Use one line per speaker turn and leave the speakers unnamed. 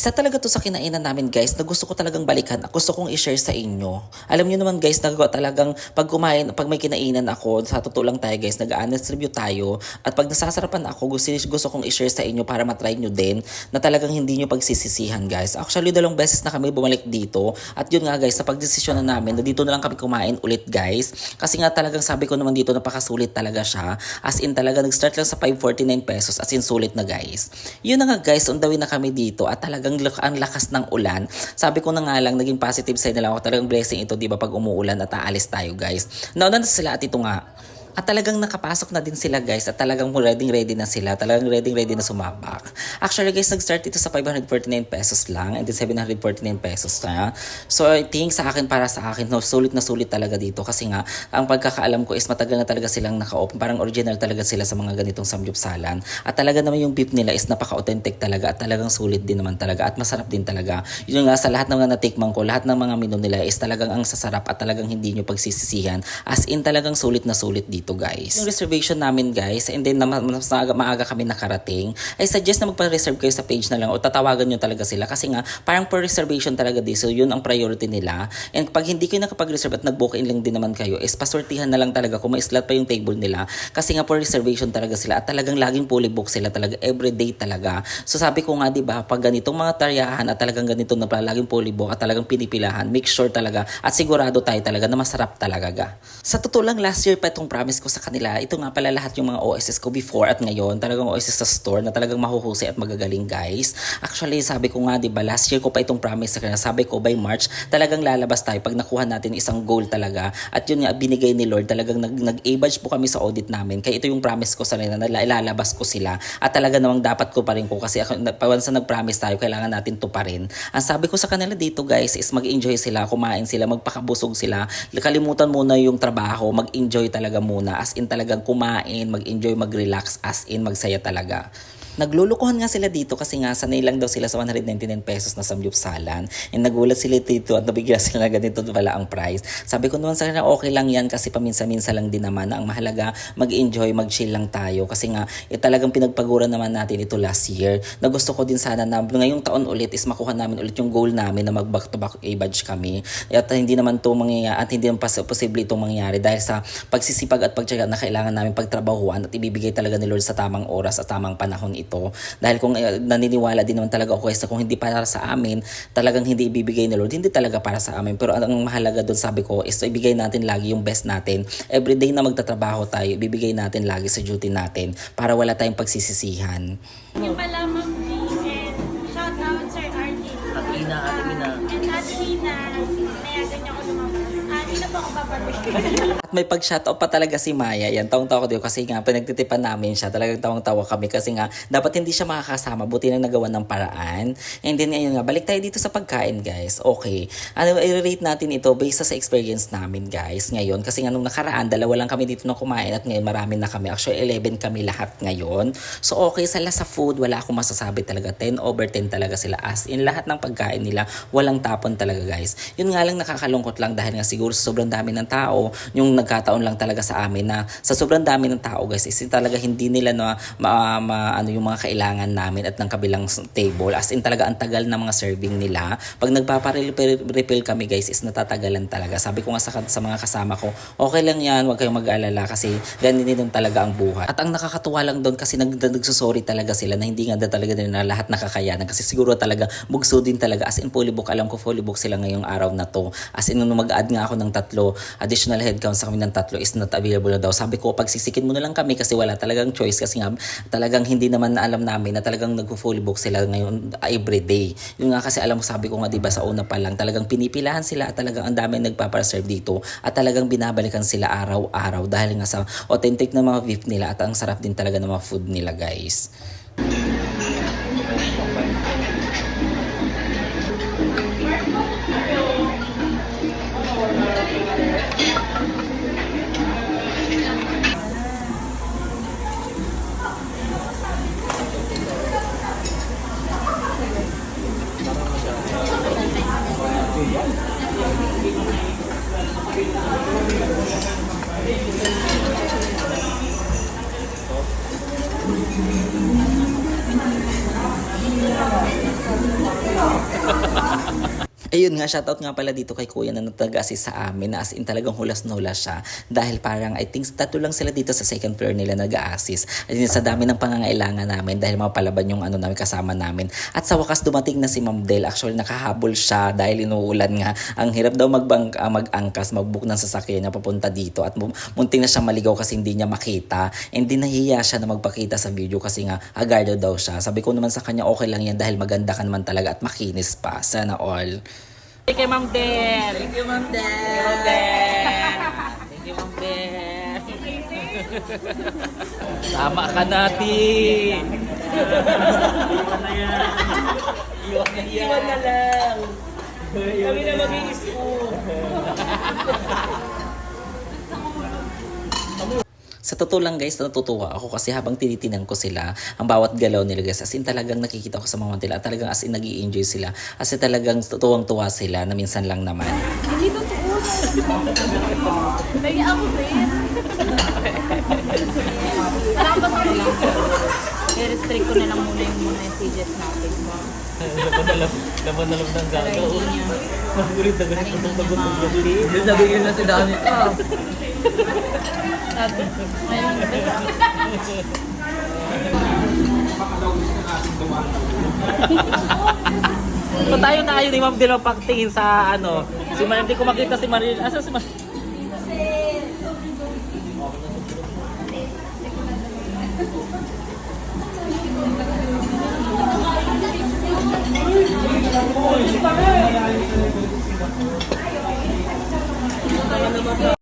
Isa talaga to sa kinainan namin guys na gusto ko talagang balikan at gusto kong i-share sa inyo. Alam niyo naman guys, talagang pag kumain, pag may kinainan ako, sa totoo lang tayo guys, nag-honest review tayo. At pag nasasarapan ako, gusto kong i-share sa inyo para matry nyo din na talagang hindi nyo pagsisisihan guys. Actually, 2 beses na kami bumalik dito. At yun nga guys, sa pagdesisyon na namin, na dito na lang kami kumain ulit guys. Kasi nga talagang sabi ko naman dito, napakasulit talaga siya. As in talaga, nag-start lang sa 549 pesos. As in sulit na guys. Yun na nga guys, on the way na kami dito at talagang ang lakas ng ulan. Sabi ko na nga lang, naging positive side na lang ako. Talagang blessing ito, di ba, pag umuulan at aalis tayo guys. Nauna na sila at ito nga. At talagang nakapasok na din sila guys at talagang ready na sila. Talagang ready na sumabak. Actually guys, nag-start ito sa 549 pesos lang and then 749 pesos na. So I think sa akin, para sa akin, no, sulit na sulit talaga dito kasi nga ang pagkakaalam ko is matagal na talaga silang naka-open. Parang original talaga sila sa mga ganitong samgyupsalan. At talaga naman yung beef nila is napaka-authentic talaga at talagang sulit din naman talaga at masarap din talaga. Yun nga, sa lahat ng mga natikman ko, lahat ng mga menu nila is talagang ang sasarap at talagang hindi nyo pagsisisihan. As in talagang sulit na sulit dito guys. Yung reservation namin guys, and then mas maaga kami nakarating, I suggest na magpa-reserve kayo sa page na lang o tatawagan nyo talaga sila kasi nga parang per reservation talaga din, so yun ang priority nila. And pag hindi kayo nakapag-reserve at nag-book in lang din naman kayo, is pasortihan na lang talaga kung may slot pa yung table nila kasi nga per reservation talaga sila at talagang laging fully book sila talaga, everyday talaga. So sabi ko nga, diba, pag ganitong mga taryahan at talagang ganito na laging fully book at talagang pinipilahan, make sure talaga at sigurado tayo talaga na masarap talaga ga. Sa totoo lang, last year pa itong promise ko sa kanila. Ito nga pala lahat yung mga OSS ko before at ngayon. Talagang OSS sa store na talagang mahuhusay at magagaling guys. Actually, sabi ko nga, diba, last year ko pa itong promise sa kanila. Sabi ko by March, talagang lalabas tayo pag nakuha natin isang goal talaga. At yun nga, binigay ni Lord. Talagang nag-A-badge po kami sa audit namin. Kaya ito yung promise ko sa kanila na ilalabas ko sila. At talaga namang dapat ko pa rin ko kasi once na nag-promise tayo, kailangan natin to pa rin. Ang sabi ko sa kanila dito guys is mag-enjoy sila, kumain sila, magpakabusog sila. Kalimutan muna yung trabaho, mag-enjoy talaga muna. As in talagang kumain, mag-enjoy, mag-relax, as in magsaya talaga. Naglulukuhan nga sila dito kasi nga sanay lang daw sila sa 199 pesos na samgyupsalan. And nagulat sila dito at nabigla sila na ganito pala ang price. Sabi ko naman sa kanila, okay lang yan kasi paminsan-minsan lang din naman. Ang mahalaga, mag-enjoy, mag-chill lang tayo. Kasi nga, talagang pinagpaguran naman natin ito last year. Na gusto ko din sana na ngayong taon ulit is makuha namin ulit yung goal namin na mag-back-to-back A-badge kami. At hindi naman ito mangyayari at hindi naman posible itong mangyayari dahil sa pagsisipag at pagtyaga na kailangan namin pagtrabahuan at ibibigay talaga ni Lord sa tamang oras at tamang panahon ito. Dahil kung naniniwala din naman talaga ako kaysa kung hindi para sa amin, talagang hindi ibibigay ni Lord, hindi talaga para sa amin. Pero ang mahalaga doon, sabi ko, is ibigay natin lagi yung best natin. Everyday na magtatrabaho tayo, ibibigay natin lagi sa duty natin para wala tayong pagsisisihan.
Yung pala Ma'am G and shout out Sir RJ.
Atina.
And Atina, nayagan niya ako lumabas. Hindi na po ako babalik.
At may pag-shoutout pa talaga si Maya. Yan, tawang-tawa ko dito kasi nga pinagtitipan namin siya. Talagang tawang-tawa kami kasi nga dapat hindi siya makakasama. Buti nang nagawa ng paraan. And then ngayon nga, balik tayo dito sa pagkain guys. Okay. Ano, i-rate natin ito based sa experience namin guys ngayon. Kasi nga nung nakaraan, 2 lang kami dito na kumain at ngayon marami na kami. Actually, 11 kami lahat ngayon. So okay, sa food, wala akong masasabi talaga. 10/10 talaga sila. As in, lahat ng pagkain nila, walang tapon talaga guys. Yun nga lang, nakakalungkot lang dahil nga siguro sa sobrang dami ng tao, yung nagkataon lang talaga sa amin na sa sobrang dami ng tao guys, is talaga hindi nila na ano yung mga kailangan namin at ng kabilang table. As in talaga ang tagal na mga serving nila. Pag nagpapa-refill kami guys, is natatagalan talaga. Sabi ko nga sa mga kasama ko, okay lang yan, huwag kayong mag-alala kasi ganyan din talaga ang buhay. At ang nakakatuwa lang doon kasi nagsusorry talaga sila na hindi nga talaga din na lahat nakakayanan kasi siguro talaga bugso din talaga. As in fully book, alam ko fully book sila ngayong araw na to. As in nung mag-add nga ako ng 3 additional headcount sa kami ng 3 is not available na daw. Sabi ko, pagsisikin mo na lang kami kasi wala talagang choice kasi nga talagang hindi naman alam namin na talagang nag-fully book sila ngayon everyday. Yung nga kasi alam mo, sabi ko nga diba sa una pa lang, talagang pinipilahan sila at talagang ang dami nagpapaserve dito at talagang binabalikan sila araw-araw dahil nga sa authentic na mga beef nila at ang sarap din talaga ng mga food nila guys. Ayun nga, shoutout nga pala dito kay kuya na nag-assist sa amin na as in talagang hulas na hulas siya dahil parang I think tatlo lang sila dito sa second floor nila nag-assist. At sa dami ng pangangailangan namin dahil mapalaban yung ano namin kasama namin. At sa wakas dumating na si Ma'am Del. Actually nakahabol siya dahil inuulan nga. Ang hirap daw mag-angkas, mag-book ng sasakyan niya papunta dito at munting na siya maligaw kasi hindi niya makita. And din nahiya siya na magpakita sa video kasi nga agardo daw siya. Sabi ko naman sa kanya okay lang yan dahil maganda ka naman talaga at makinis pa. Sana all.
Thank you, Ma'am Del.
Thank you, Ma'am Del.
Thank you, Ma'am Del. Tama ka natin.
Iwan na lang. Kami na mag-i-school. Sa totoo lang guys, natutuwa ako kasi habang tinitinan ko sila, ang bawat galaw nila guys, as in talagang nakikita ko sa mga nila, talagang as in nag-i-enjoy sila. As in talagang tuwang-tuwa sila na minsan lang naman.
Hindi totoo. Kaya ako rin. Parang ba tayo? I-restrict ko na lang muna yung messages natin.
Laman na lang ng gago.
Magulit na ganito itong tagot ng
gabi. Nabigyan na si Dani. So tayo na ayun ni Ma'am Del pagtingin sa ano. Si Marilyn, hindi ko makita si Marilyn. Asa si Marilyn?
Parang